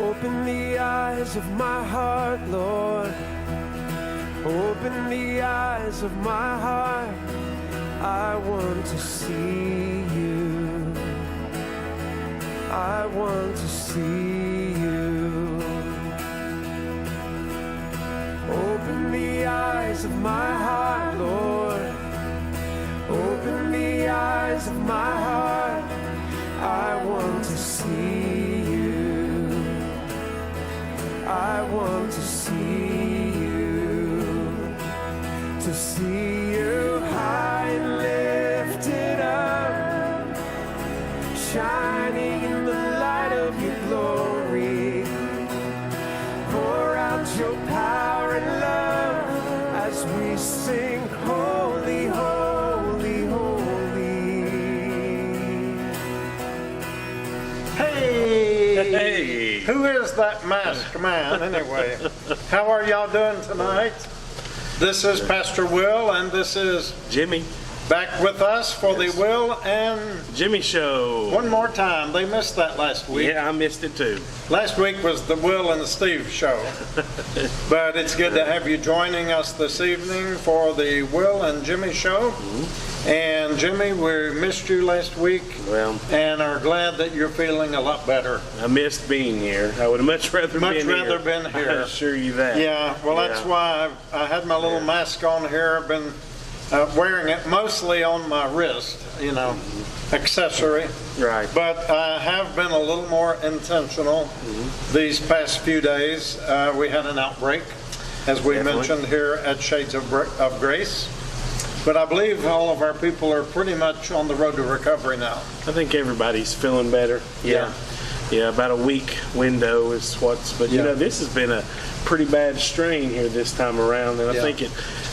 Open the eyes of my heart, Lord. Open the eyes of my heart. I want to see you. I want to see you. Open the eyes of my heart, Lord. Open the eyes of my heart. I want to see you. I want to see you. To see you high and lifted up, shining in the light of your glory. Pour out your power and love as we sing, holy, holy, holy. Hey! Who is that masked man anyway? How are y'all doing tonight? This is Pastor Will, and this is Jimmy. Back with us for the Will and Jimmy Show. One more time. They missed that last week. Yeah, I missed it too. Last week was the Will and Steve Show. But it's good to have you joining us this evening for the Will and Jimmy Show. Mm-hmm. And Jimmy, we missed you last week. Well, and are glad that you're feeling a lot better. I missed being here. I would have much rather been here. I assure you that. Yeah, well, that's why I had my little mask on here. I've been wearing it mostly on my wrist, accessory. Right. But I have been a little more intentional these past few days. We had an outbreak, as we mentioned here at Shades of Grace. But I believe all of our people are pretty much on the road to recovery now. I think everybody's feeling better. Yeah, about a week window is but this has been a pretty bad strain here this time around, and I think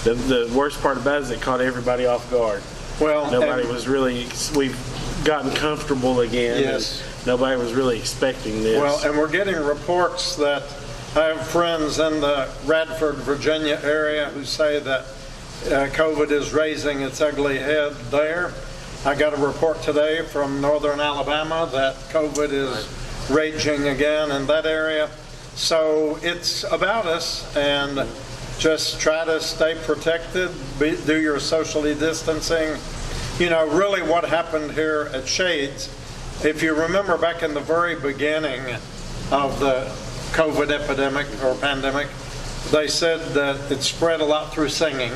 the worst part about it is it caught everybody off guard. Well, nobody was really, we've gotten comfortable again. Yes. Nobody was really expecting this. Well, and we're getting reports that I have friends in the Radford, Virginia area who say that COVID is raising its ugly head there. I got a report today from northern Alabama that COVID is raging again in that area. So it's about us, and just try to stay protected, do your socially distancing. Really what happened here at Shades, if you remember back in the very beginning of the COVID epidemic or pandemic, they said that it spread a lot through singing.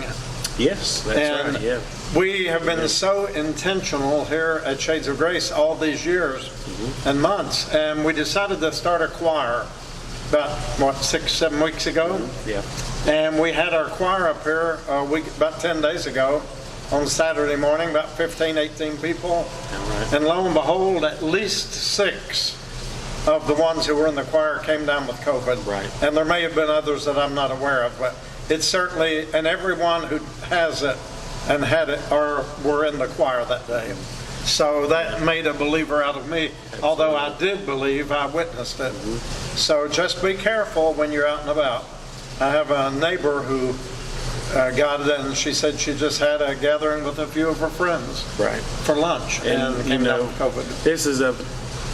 Yes, that's right, yeah. We have been so intentional here at Shades of Grace all these years and months, and we decided to start a choir about, 6-7 weeks ago? Yeah. And we had our choir up here about 10 days ago on Saturday morning, about 15, 18 people. All right. And lo and behold, at least 6 of the ones who were in the choir came down with COVID. Right. And there may have been others that I'm not aware of, but it's certainly, and everyone who has it and had it were in the choir that day. So that made a believer out of me, although I did believe, I witnessed it. So just be careful when you're out and about. I have a neighbor who got it, and she said she just had a gathering with a few of her friends for lunch and came down with COVID. This is a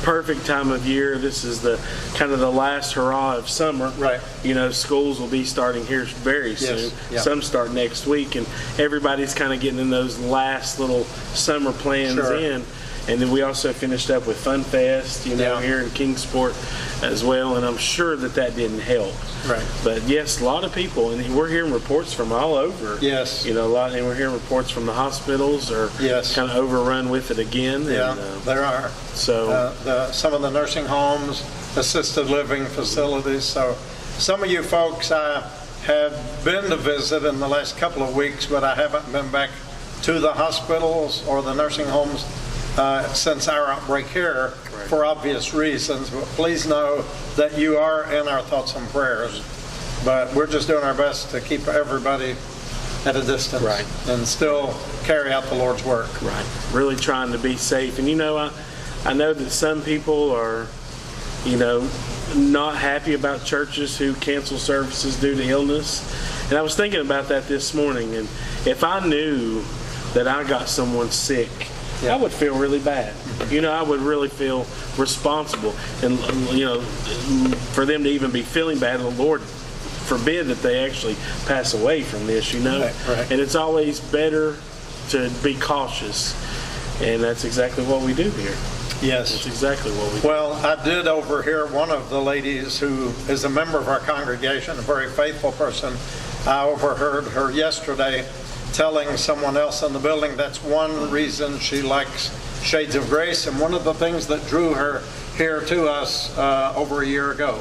perfect time of year. This is the kind of the last hurrah of summer. Right. Schools will be starting here very soon. Yeah. Some start next week, and everybody's kind of getting in those last little summer plans in. And then we also finished up with Fun Fest, here in Kingsport as well, and I'm sure that didn't help. Right. But yes, a lot of people, and we're hearing reports from all over. Yes. A lot, and we're hearing reports from the hospitals are kind of overrun with it again. Yeah, and, there are. So some of the nursing homes, assisted living facilities. So some of you folks I have been to visit in the last couple of weeks, but I haven't been back to the hospitals or the nursing homes since our outbreak here for obvious reasons. But please know that you are in our thoughts and prayers. But we're just doing our best to keep everybody at a distance and still carry out the Lord's work. Right. Really trying to be safe. And I know that some people are, not happy about churches who cancel services due to illness. And I was thinking about that this morning. And if I knew that I got someone sick Yeah. I would feel really bad. I would really feel responsible. And, for them to even be feeling bad, the Lord forbid that they actually pass away from this, Right. And it's always better to be cautious. And that's exactly what we do here. Yes. That's exactly what we do. Well, I did overhear one of the ladies who is a member of our congregation, a very faithful person. I overheard her yesterday telling someone else in the building that's one reason she likes Shades of Grace, and one of the things that drew her here to us over a year ago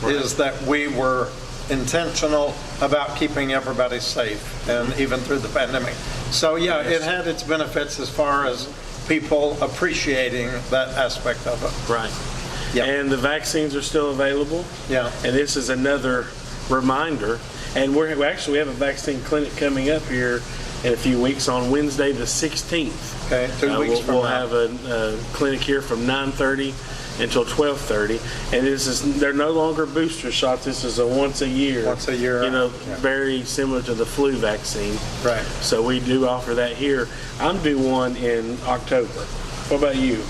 is that we were intentional about keeping everybody safe, and even through the pandemic. So yeah, it had its benefits as far as people appreciating that aspect of it. Right. Yeah. And the vaccines are still available. Yeah. And this is another reminder. And we have a vaccine clinic coming up here in a few weeks on Wednesday the 16th. Okay, 2 weeks from we'll now. have a clinic here from 9:30 until 12:30. And they're no longer booster shots. This is a once a year. Once a year. Yeah. Very similar to the flu vaccine. Right. So we do offer that here. I'm due one in October. What about you?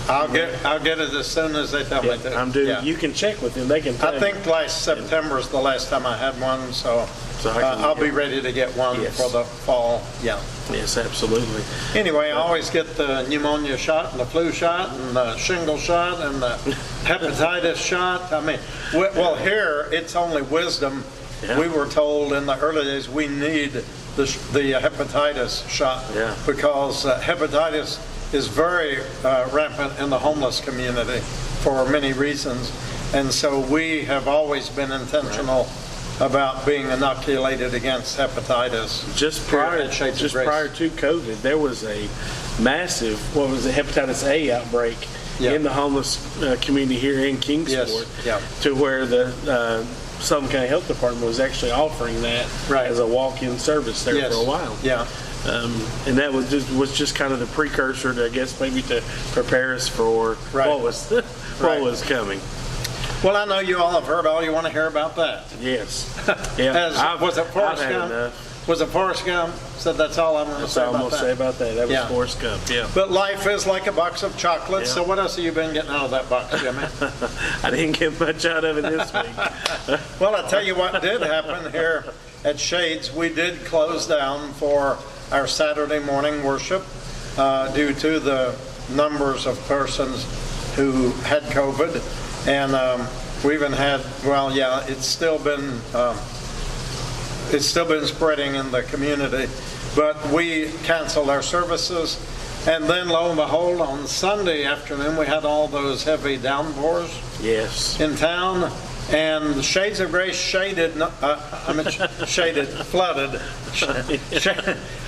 I'll get it as soon as they tell me to. I'm due. Yeah. You can check with them. They can tell I think last September is the last time I had one, so I'll be ready to get one Yes. for the fall. Yeah. Yes, absolutely. Anyway, I always get the pneumonia shot and the flu shot and the shingle shot and the hepatitis shot. I mean, well, here it's only wisdom. Yeah. We were told in the early days we need the hepatitis shot Yeah. because hepatitis is very rampant in the homeless community for many reasons. And so we have always been intentional about being inoculated against hepatitis. Just here prior at Shades of Grace. to COVID, there was a massive, hepatitis A outbreak Yeah. in the homeless community here in Kingsport. Yes. Yeah. To where the Sullivan County Health Department was actually offering that Right. as a walk-in service there Yes. for a while. Yeah. And that was just kind of the precursor to, I guess, maybe to prepare us for Right. what was Right. coming. Well, I know you all have heard all you want to hear about that. Yes. Yeah. Was it Forrest I've had Gump? enough. Was it Forrest Gump? Said that's all I'm going to That's say all I'm about going to say that. about that. That was Yeah. Forrest Gump, yeah. But life is like a box of chocolates. Yeah. So what else have you been getting out of that box, Jimmy? I didn't get much out of it this week. Well, I tell you what did happen here at Shades. We did close down for our Saturday morning worship due to the numbers of persons who had COVID. And we even had, it's still been spreading in the community. But we canceled our services. And then lo and behold, on Sunday afternoon, we had all those heavy downpours Yes. in town, and the Shades of Grace flooded.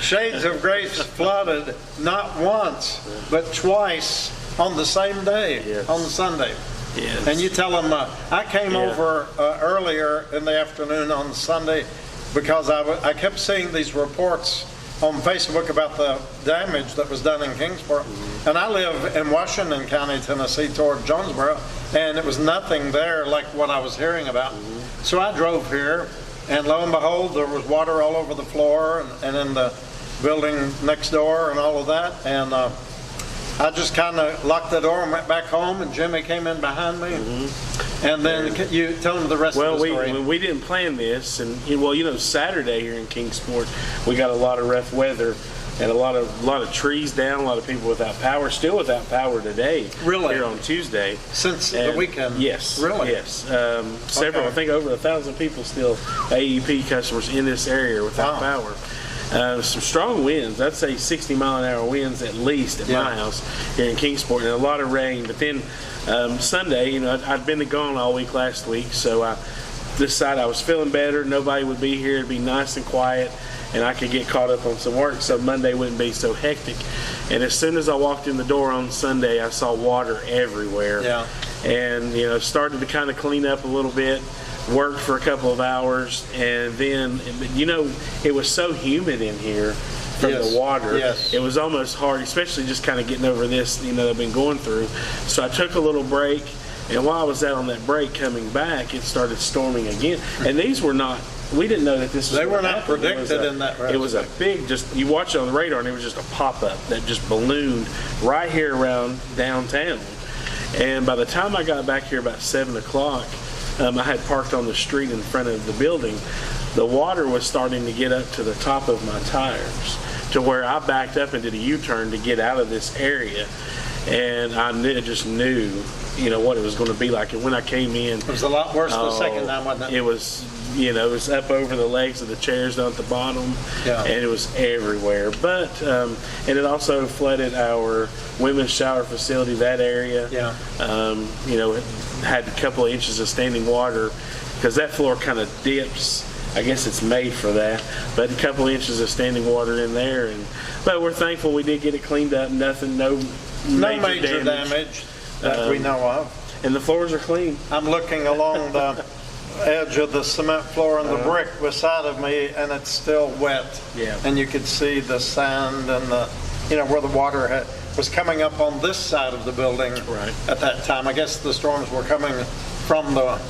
Shades of Grace flooded not once, but twice on the same day, Yes. on Sunday. Yes. And you tell them, I came Yeah. over earlier in the afternoon on Sunday because I kept seeing these reports on Facebook about the damage that was done in Kingsport. Mm-hmm. And I live in Washington County, Tennessee, toward Jonesboro, and it was nothing there like what I was hearing about. Mm-hmm. So I drove here, and lo and behold, there was water all over the floor and in the building next door and all of that. And I just kind of locked the door and went back home, and Jimmy came in behind me. And then you tell them the rest of the story. We didn't plan this, and Saturday here in Kingsport, we got a lot of rough weather and a lot of trees down, a lot of people without power, still without power today. Really? Here on Tuesday. Since the weekend? Yes. Really? Yes. Several, Okay. I think over 1,000 people still, AEP customers in this area without Wow. power. Some strong winds, I'd say 60-mile-an-hour winds at least at my house here in Kingsport, and a lot of rain. But then Sunday, I'd been gone all week last week, so I decided I was feeling better. Nobody would be here. It'd be nice and quiet, and I could get caught up on some work, so Monday wouldn't be so hectic. And as soon as I walked in the door on Sunday, I saw water everywhere. Yeah. And started to kind of clean up a little bit. Worked for a couple of hours, and then, it was so humid in here from Yes, the water. yes. It was almost hard, especially just kind of getting over this, I've been going through. So I took a little break, and while I was out on that break coming back, it started storming again. And these were not we didn't know that this was They were gonna not happen. predicted in that It was a big, you watch it on the radar, and it was just a pop-up that just ballooned right here around downtown. And by the time I got back here about 7 o'clock, I had parked on the street in front of the building. The water was starting to get up to the top of my tires, to where I backed up and did a U-turn to get out of this area. And just knew, what it was going to be like. And when I came in, It was a lot worse the second time, wasn't it? it was, it was up over the legs of the chairs down at the bottom, Yeah. and it was everywhere. But, and it also flooded our women's shower facility, that area. Yeah. It had a couple of inches of standing water, because that floor kind of dips. I guess it's made for that, but a couple inches of standing water in there. But we're thankful we did get it cleaned up. Nothing, no Major damage that we know of. And the floors are clean. I'm looking along the edge of the cement floor and the brick beside of me, and it's still wet. Yeah. And you could see the sand and where the water was coming up on this side of the building. Right. At that time. I guess the storms were coming from that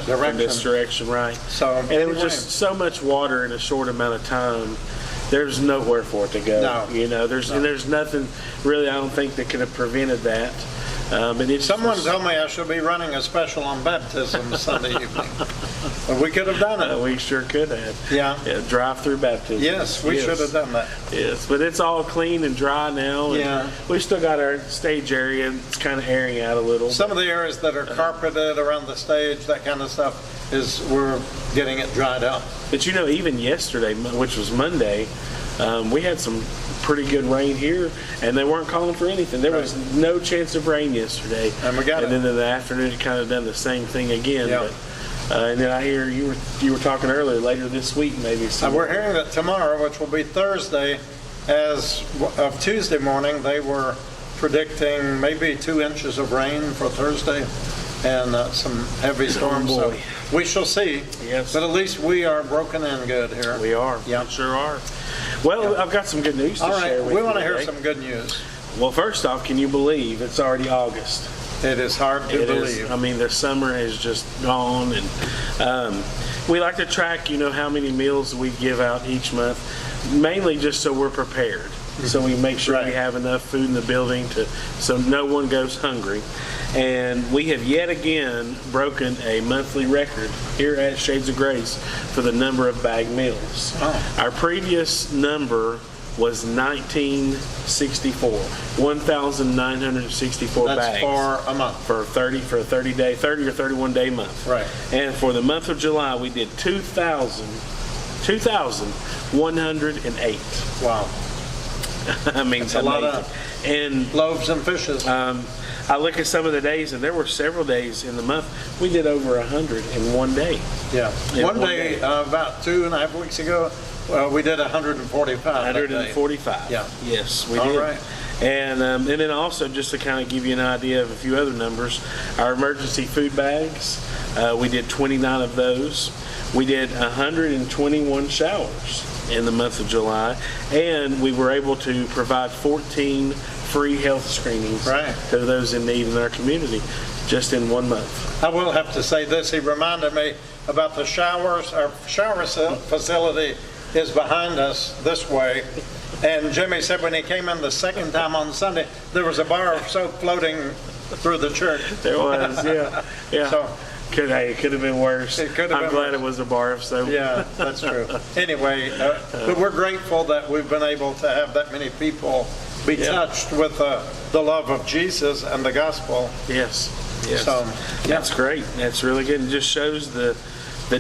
direction. In this direction, right. So, and it was just so much water in a short amount of time. There's nowhere for it to go. No. There's nothing really, I don't think, that could have prevented that. Someone told me I should be running a special on baptism Sunday evening. But we could have done it. We sure could have. Yeah. Drive-through baptism. Yes, we should have done that. Yes, but it's all clean and dry now. And Yeah. we've still got our stage area. It's kind of airing out a little. Some of the areas that are carpeted around the stage, that kind of stuff, we're getting it dried out. But even yesterday, which was Monday, we had some pretty good rain here, and they weren't calling for anything. There was no chance of rain yesterday. And we got it. then in the afternoon, it kind of done the same thing again. Yeah. But, and then I hear you were talking earlier, later this week maybe. We're hearing that tomorrow, which will be Thursday, as of Tuesday morning, they were predicting maybe 2 inches of rain for Thursday and some heavy storms. Oh, boy. So we shall see. Yes. But at least we are broken in good here. We are. Yeah. We sure are. Well, I've got some good news to All share right, with we you want to hear today. some good news. Well, first off, can you believe it's already August? It is hard to It is. believe. I mean, the summer has just gone, and we like to track, how many meals we give out each month, mainly just so we're prepared. So we make sure we Right. have enough food in the building so no one goes hungry. And we have yet again broken a monthly record here at Shades of Grace for the number of bag meals. Oh. Our previous number was 1964, 1,964 That's bags for a month. for a 30 or 31 day month. Right. And for the month of July, we did 2,108. Wow. I mean, That's a lot amazing. And Loaves and fishes. I look at some of the days, and there were several days in the month we did over 100 in one day. Yeah. in One one day, day. about 2.5 weeks ago, we did 145. that day. 145. Yeah. Yes, we All did. right. And then also, just to kind of give you an idea of a few other numbers, our emergency food bags, we did 29 of those. We did 121 showers in the month of July, and we were able to provide 14 free health screenings Right. to those in need in our community just in 1 month. I will have to say this. He reminded me about the showers. Our shower facility is behind us this way. And Jimmy said when he came in the second time on Sunday, there was a bar of soap floating through the church. There was, yeah. Yeah. So, It could have been worse. It could have I'm been glad worse. it was a bar of soap. yeah, that's true. Anyway, but we're grateful that we've been able to have that many people be Yeah. touched with the love of Jesus and the gospel. Yes. Yes. So, That's great. That's really good. It just shows the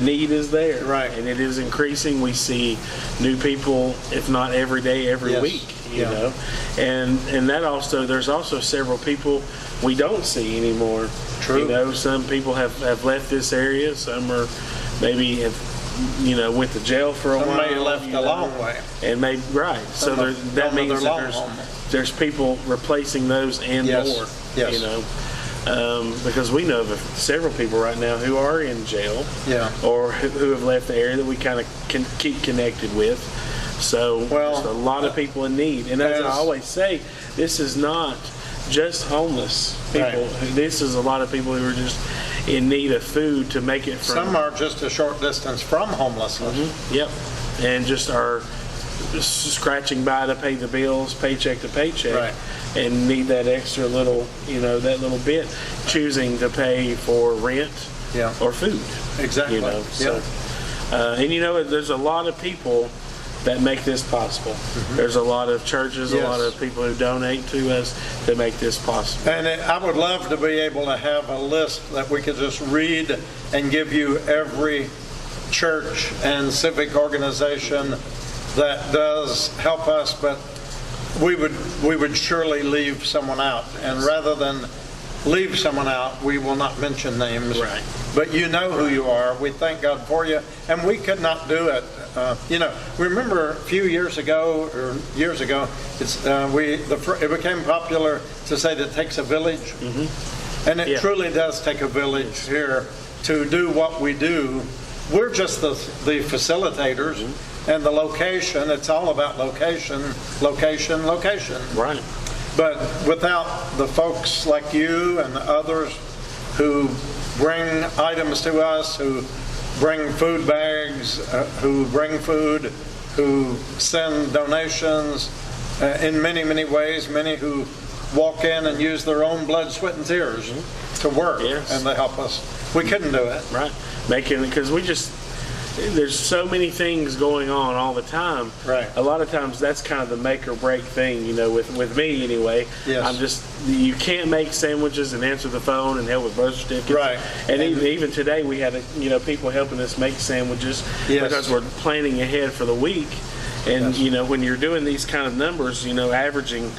need is there. Right. And it is increasing. We see new people, if not every day, every Yes. week, you Yeah. know. And that also, there's also several people we don't see anymore. True. You know, some people have left this area. Some are maybe went to jail for a Some while. may have left a long way. And maybe, right. So Some there, have that gone to means their that long home. there's people replacing those and Yes. more. Yes. You know, because we know of several people right now who are in jail, Yeah. or who have left the area that we kind of can keep connected with. So Well, just a lot of people in need. And as I yes. always say, this is not just homeless people. Right. This is a lot of people who are just in need of food to make it from. Some are just a short distance from homelessness. Yep, and just are scratching by to pay the bills, paycheck to paycheck, Right. and need that extra little, that little bit, choosing to pay for rent Yeah. or food. Exactly. So, and there's a lot of people that make this possible. There's a lot of churches, Yes. a lot of people who donate to us to make this possible. And I would love to be able to have a list that we could just read and give you every church and civic organization that does help us, but we would surely leave someone out. And rather than leave someone out, we will not mention names. Right. But you know who you are. We thank God for you. And we could not do it. Remember a few years ago, it became popular to say that it takes a village. And it Yeah. truly does take a village here to do what we do. We're just the facilitators. And the location, it's all about location. Right. But without the folks like you and the others who bring items to us, who bring food bags, who bring food, who send donations in many, many ways, many who walk in and use their own blood, sweat, and tears to work, Yes. and they help us. We couldn't do it. Right. Because there's so many things going on all the time. Right. A lot of times that's kind of the make or break thing, with me anyway. Yes. You can't make sandwiches and answer the phone and help with birth certificates. Right. And even today we had people helping us make sandwiches Yes. because we're planning ahead for the week. And when you're doing these kind of numbers, averaging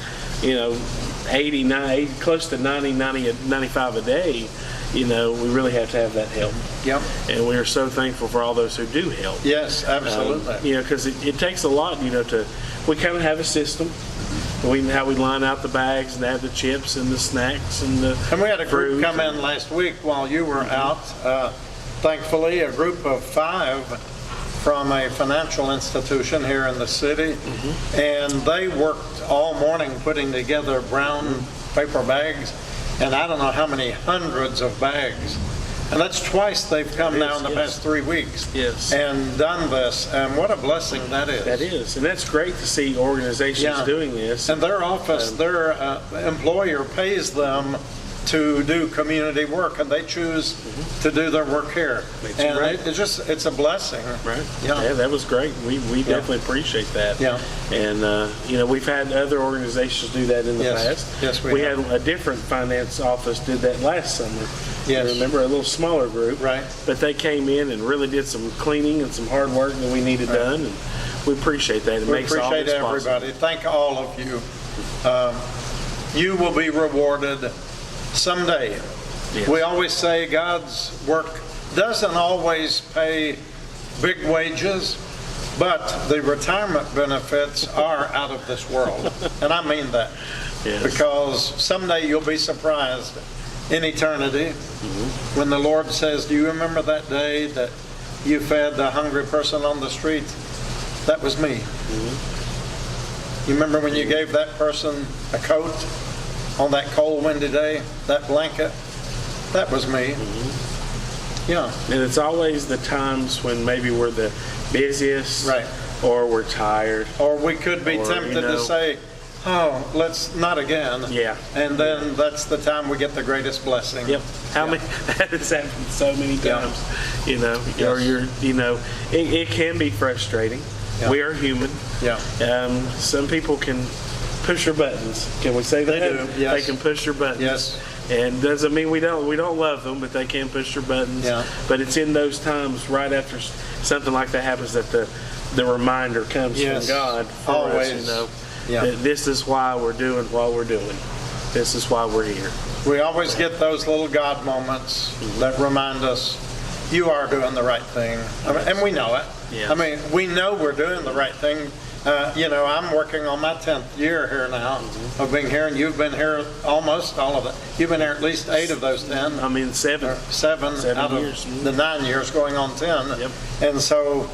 89, close to 90, 95 a day, we really have to have that help. Yep. And we are so thankful for all those who do help. Yes, absolutely. Because it takes a lot, we kind of have a system. How we line out the bags and have the chips and the snacks and the And we had a group fruit. come in last week while you were out. Thankfully, a group of 5 from a financial institution here in the city. And they worked all morning putting together brown paper bags. And I don't know how many hundreds of bags. And that's twice they've come now in the past 3 weeks. Yes. And done this. And what a blessing that is. That is. And that's great to see organizations Yeah. doing this. And their office, their employer pays them to do community work, and they choose to do their work here. And right. it's a blessing. Right. Yeah. That was great. We definitely appreciate that. Yeah. And, we've had other organizations do that in the Yes. past. Yes, we had a different finance office did that last summer. Yes. I remember, a little smaller group. Right. But they came in and really did some cleaning and some hard work that we needed done. And we appreciate that. It We makes all appreciate this everybody. Thank all of you. You will be rewarded someday. Yes. We always say God's work doesn't always pay big wages, but the retirement benefits are out of this world. And I mean that. Yes. Because someday you'll be surprised in eternity when the Lord says, do you remember that day that you fed the hungry person on the street? That was me. You remember when you gave that person a coat on that cold, windy day, that blanket? That was me. Yeah. And it's always the times when maybe we're the busiest, Right. or we're tired. Or we could be Or, tempted to say, oh, let's not again. Yeah. And then that's the time we get the greatest blessing. Yep. How many? That has happened so many Yeah. times. Yes. Or it can be frustrating. Yeah. We are human. Yeah. Some people can push your buttons. Can we say that? They do, yes. They can push your buttons. Yes. And doesn't mean we don't love them, but they can push your buttons. Yeah. But it's in those times, right after something like that happens, that the reminder comes Yes. from God for Always. us. Yeah. That this is why we're doing what we're doing. This is why we're here. We always get those little God moments that remind us, you are doing the right thing. And we know it. Yes. I mean, we know we're doing the right thing. I'm working on my 10th year here now of being here, and you've been here almost all of it. You've been here at least 8 of those 10. I mean, 7. 7 out years. of the 9 years going on 10. Yep. And so,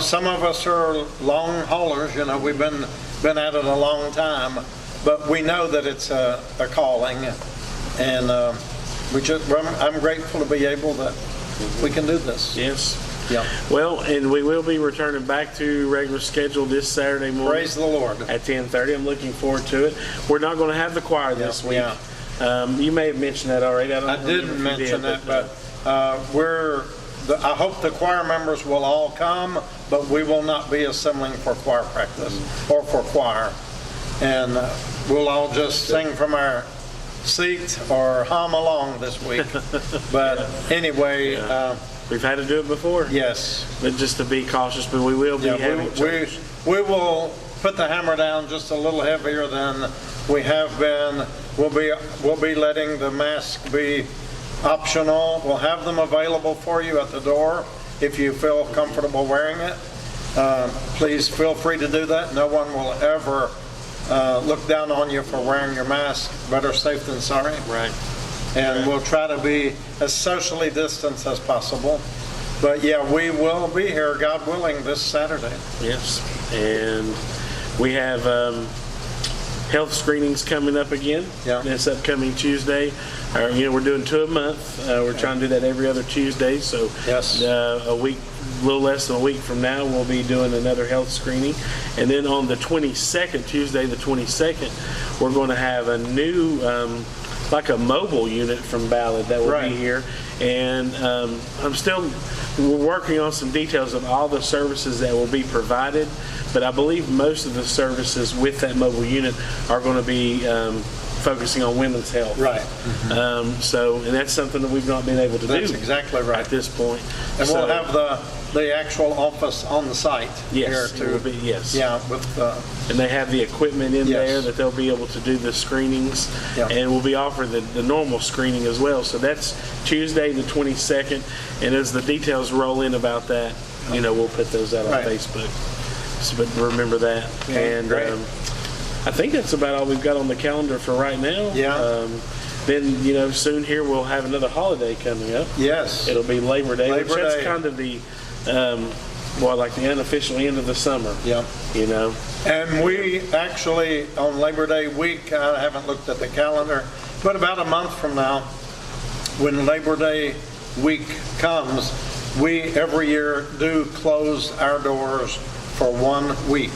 some of us are long haulers. We've been at it a long time, but we know that it's a calling. And I'm grateful to be able that we can do this. Yes. Yeah. Well, and we will be returning back to regular schedule this Saturday morning. Praise the Lord. At 10:30. I'm looking forward to it. We're not going to have the choir this week. Yeah. You may have mentioned that already. I didn't mention that, but I hope the choir members will all come, but we will not be assembling for choir practice or for choir. And we'll all just sing from our seat or hum along this week. But anyway, we've had to do it before. Yes. But just to be cautious, but we will be having church. We will put the hammer down just a little heavier than we have been. We'll be letting the mask be optional. We'll have them available for you at the door if you feel comfortable wearing it. Please feel free to do that. No one will ever look down on you for wearing your mask. Better safe than sorry. Right. And we'll try to be as socially distanced as possible. But yeah, we will be here, God willing, this Saturday. Yes. And we have health screenings coming up again. Yeah. This upcoming Tuesday. We're doing 2 a month. We're trying to do that every other Tuesday. So yes. A little less than a week from now, we'll be doing another health screening. And then on the 22nd, Tuesday the 22nd, we're going to have a new, like a mobile unit from Ballad that will be here. And we're working on some details of all the services that will be provided. But I believe most of the services with that mobile unit are going to be focusing on women's health. Right. And that's something that we've not been able to do. That's exactly right. At this point. And we'll have the actual office on the site here too. Yes. Yeah. And they have the equipment in there that they'll be able to do the screenings. Yeah. And we'll be offering the normal screening as well. So that's Tuesday the 22nd. And as the details roll in about that, we'll put those out on Facebook. So, but remember that. And I think that's about all we've got on the calendar for right now. Yeah. Then, soon here we'll have another holiday coming up. Yes. It'll be Labor Day. That's kind of the, like the unofficial end of the summer. Yeah. And we actually, on Labor Day week, I haven't looked at the calendar, but about a month from now, when Labor Day week comes, we every year do close our doors for 1 week.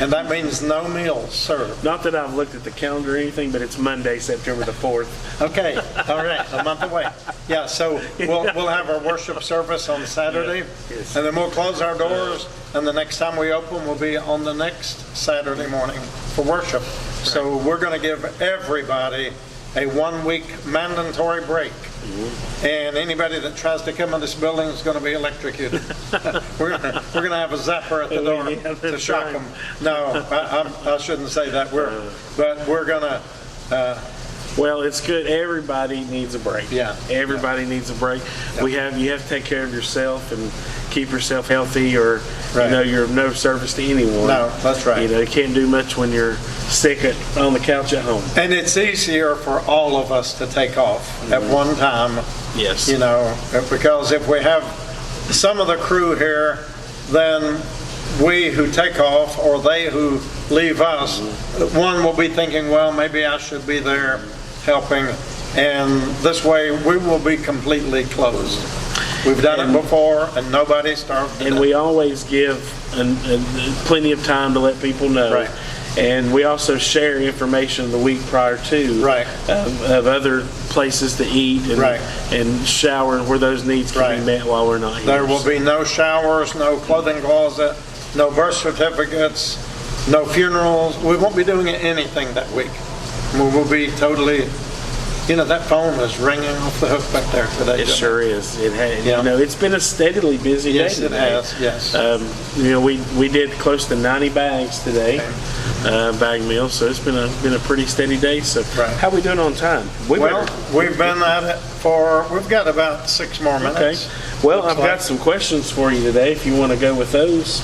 And that means no meals served. Not that I've looked at the calendar or anything, but it's Monday, September the 4th. Okay, all right, a month away. Yeah, so we'll have our worship service on Saturday, Yes. and then we'll close our doors, and the next time we open will be on the next Saturday morning for worship. Right. So we're going to give everybody a 1 week mandatory break. Mm-hmm. And anybody that tries to come in this building is going to be electrocuted. we're going to have a zapper at the door to shock them. No, I shouldn't say that. But we're going to. Well, it's good. Everybody needs a break. Yeah. Everybody needs a break. Yeah. You have to take care of yourself and keep yourself healthy, or you're of no service to anyone. No, that's right. You can't do much when you're sick on the couch at home. And it's easier for all of us to take off at one time. Yes. Because if we have some of the crew here, then we who take off or they who leave us, one will be thinking, well, maybe I should be there helping. And this way we will be completely closed. We've done it before, and nobody starved to death. And we always give plenty of time to let people know. Right. And we also share information the week prior to of other places to eat and shower where those needs can be met while we're not here. There will be no showers, no clothing closet, no birth certificates, no funerals. We won't be doing anything that week. We will be totally... that phone is ringing off the hook back there today. It sure is. It has. It's been a steadily busy day. Yes, it has. Yes. We did close to 90 bags today, bag meals. So it's been a pretty steady day. So how are we doing on time? We've been at it we've got about 6 more minutes. Okay. Well, I've got some questions for you today. If you want to go with those.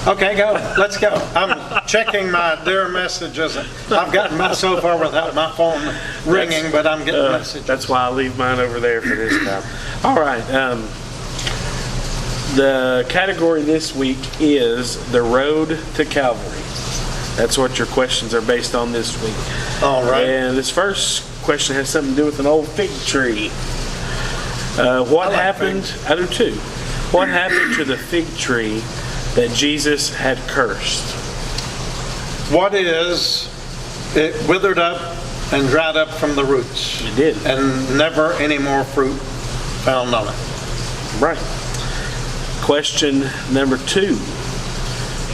Okay, go. Let's go. I'm checking my dear messages. I've gotten so far without my phone ringing, but I'm getting messages. That's why I leave mine over there for this time. All right. The category this week is the road to Calvary. That's what your questions are based on this week. All right. And this first question has something to do with an old fig tree. What happened? figs. I do too. What happened to the fig tree that Jesus had cursed? What is, it withered up and dried up from the roots. It did. And never any more fruit found on it. Right. Question number 2.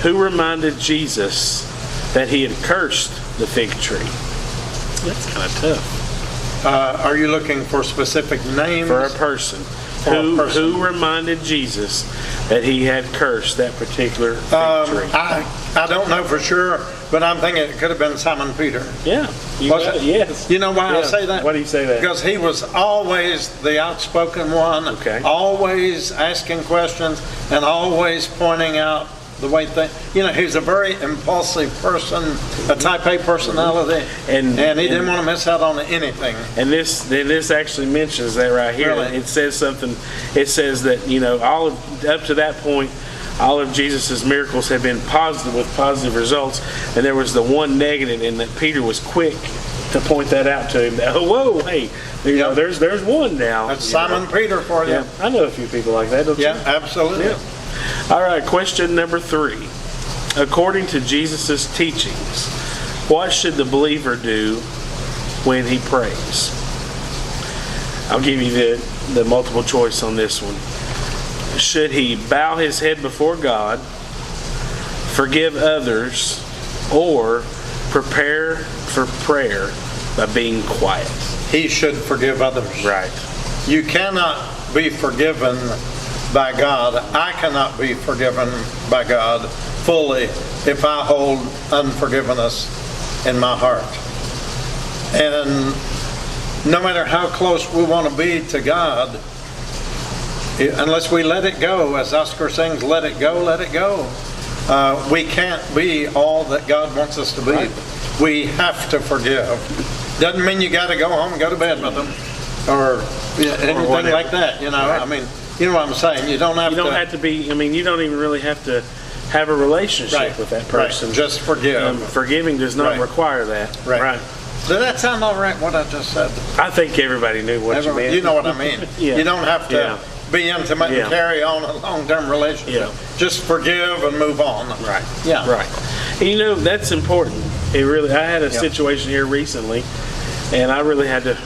Who reminded Jesus that he had cursed the fig tree? That's kind of tough. Are you looking for specific names? For a person. Who reminded Jesus that he had cursed that particular fig tree? I don't know for sure, but I'm thinking it could have been Simon Peter. Yeah. You Was got it? it? Yes. You know why I Yeah. say that? Why do you say that? Because he was always the outspoken one, Okay. always asking questions, and always pointing out the way things. He's a very impulsive person, a type A personality, And he didn't want to miss out on anything. And this actually mentions that right here. Really? It says something. It says that all of up to that point, all of Jesus's miracles had been positive with positive results, and there was the one negative, and that Peter was quick to point that out to him. That, oh, whoa, hey, Yeah. there's one now. That's Simon Peter for you. Yeah, I know a few people like that, don't Yeah, you? absolutely. Yeah. All right, question number 3. According to Jesus' teachings, what should the believer do when he prays? I'll give you the multiple choice on this one. Should he bow his head before God, forgive others, or prepare for prayer by being quiet? He should forgive others. Right. You cannot be forgiven by God. I cannot be forgiven by God fully if I hold unforgiveness in my heart. And no matter how close we want to be to God, unless we let it go, as Oscar sings, let it go, we can't be all that God wants us to be. Right. We have to forgive. Doesn't mean you got to go home and go to bed with them, or anything whatever. like that. Right. I mean, you know what I'm saying. You don't have You don't have to be, you don't even really have to have a relationship Right, with that person. right. Just forgive. Forgiving does not Right. require that. Right. Did that sound all right, what I just said? I think everybody knew what you meant. You know what I mean. Yeah. You don't have to Yeah. be intimate Yeah. and carry on a long-term relationship. Yeah. Just forgive and move on. Right. Yeah. Right. And that's important. I had a Yeah. situation here recently, and I really had to,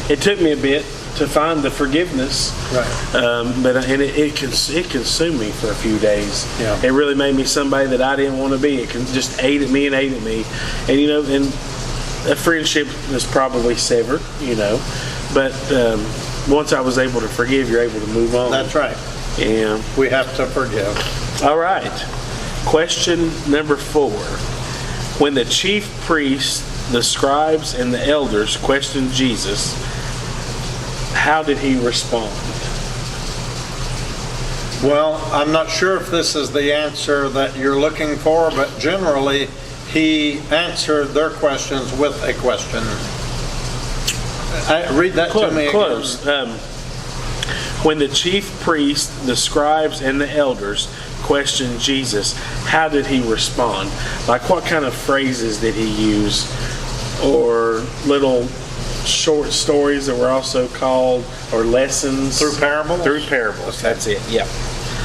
it took me a bit to find the forgiveness. Right. But it consumed me for a few days. Yeah. It really made me somebody that I didn't want to be. It just ate at me. And and a friendship was probably severed, but once I was able to forgive, you're able to move on. That's right. Yeah. We have to forgive. All right. Question number 4. When the chief priests, the scribes, and the elders questioned Jesus, how did he respond? Well, I'm not sure if this is the answer that you're looking for, but generally he answered their questions with a question. Read that to me again. Close. When the chief priests, the scribes, and the elders questioned Jesus, how did he respond? Like, what kind of phrases did he use? Or little short stories that were also called, or lessons? Through parables? Through parables. Okay. That's it. Yeah.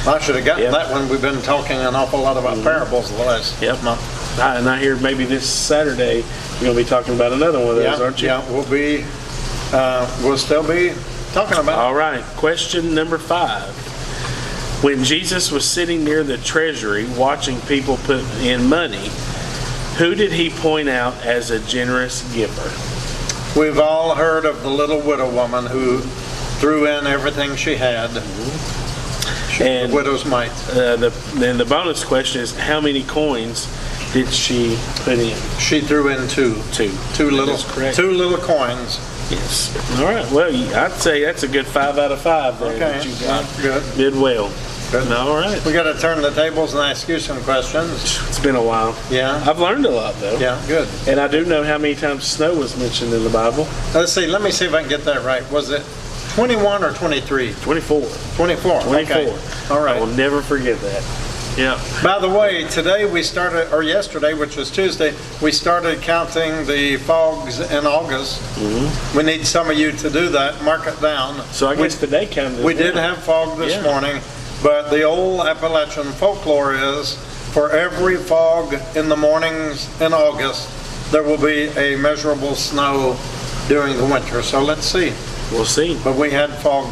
I should have gotten Yep. that one. We've been talking an awful lot about parables the last Yep. month. And I hear maybe this Saturday you're going to be talking about another one of those, aren't you? Yeah, we'll still be talking about it. All right. Question number 5. When Jesus was sitting near the treasury watching people put in money, who did he point out as a generous giver? We've all heard of the little widow woman who threw in everything she had. And The widow's mite. then the bonus question is, how many coins did she put in? She threw in 2. 2. Two little, That's correct. 2 little coins. Yes. All right. Well, I'd say that's a good 5 out of 5 there. Okay, that you got. good. Did well. Good. All right. We got to turn the tables and ask you some questions. It's been a while. Yeah. I've learned a lot, though. Yeah, good. And I do know how many times snow was mentioned in the Bible. Let's see. Let me see if I can get that right. Was it 21 or 23? 24. 24. 24. Okay. All I will right. never forget that. Yeah. By the way, today we started, or yesterday, which was Tuesday, we started counting the fogs in August. We need some of you to do that, mark it down. So I guess today counted. We did have fog this Yeah. morning, but the old Appalachian folklore is for every fog in the mornings in August, there will be a measurable snow during the winter. So let's see. We'll see. But we had fog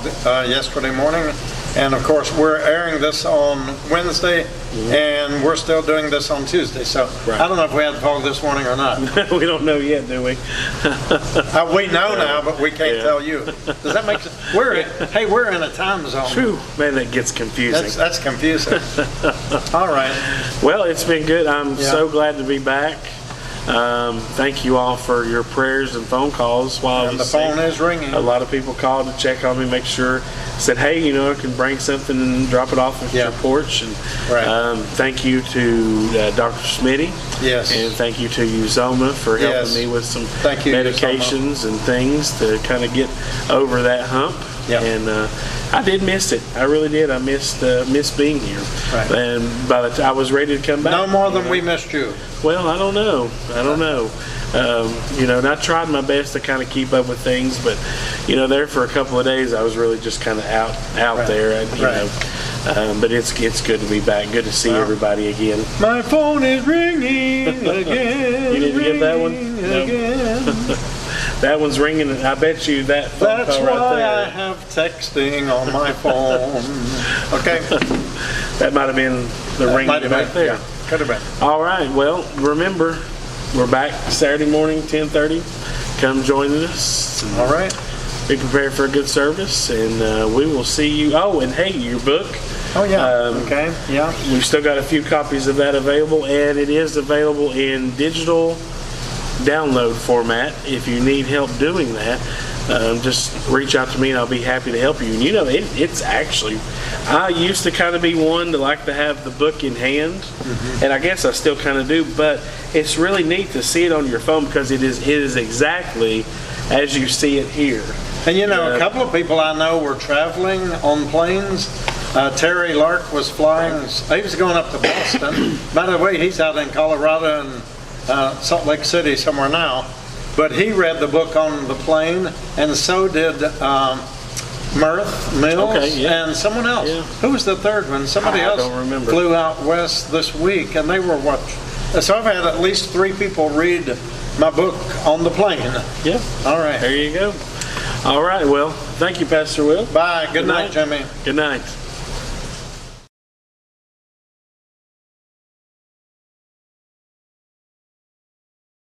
yesterday morning, and of course we're airing this on Wednesday, and we're still doing this on Tuesday. So Right. I don't know if we had fog this morning or not. We don't know yet, do we? We know now, but we can't Yeah. tell you. Does that make sense? Hey, we're in a time zone. Phew, man, that gets confusing. That's confusing. All right. Well, it's been good. I'm Yeah. so glad to be back. Thank you all for your prayers and phone calls while I And was the phone sick. is ringing. A lot of people called to check on me, make sure, said, hey, you know, I can bring something and drop it off at Yeah. your porch. And Right. thank you to Dr. Smitty. Yes. And thank you to Uzoma for helping Yes. me with some Thank you, medications and things to kind of get over that hump. Yeah. And I did miss it. I really did. I missed being here. Right. And by the time I was ready to come back. No more you than know. we missed you. Well, I don't know. You know, and I tried my best to kind of keep up with things, but you know, there for a couple of days, I was really just kind of out Right. there, and, you Right. know. But it's good to be back. Good to see Well. everybody again. My phone is ringing again. You didn't get that one? ringing No. again. That one's ringing, and I bet you that phone That's call why right there. I have texting on my phone. Okay. That might have been the ring Might have right been. there. Yeah. Could have been. All right. Well, remember, we're back Saturday morning, 10:30. Come join us. All right. Be prepared for a good service, and we will see you. Oh, and hey, your book. Oh, yeah. Um, Okay. Yeah. We've still got a few copies of that available, and it is available in digital download format. If you need help doing that, just reach out to me and I'll be happy to help you. And you know, it's actually, I used to kind of be one to like to have the book in hand, and I guess I still kind of do, but it's really neat to see it on your phone because it is exactly as you see it here. And you know, Yeah. a couple of people I know were traveling on planes. Terry Lark was flying. He was going up to Boston. By the way, he's out in Colorado and Salt Lake City somewhere now. But he read the book on the plane, and so did Mirth Mills Okay, yeah. and someone else. Yeah. Who was the third one? Somebody I else don't remember. flew out west this week, and they were what? So I've had at least 3 people read my book on the plane. Yeah, All right. there you go. All right, well, thank you, Pastor Will. Bye. Good night, night. Jimmy. Good night.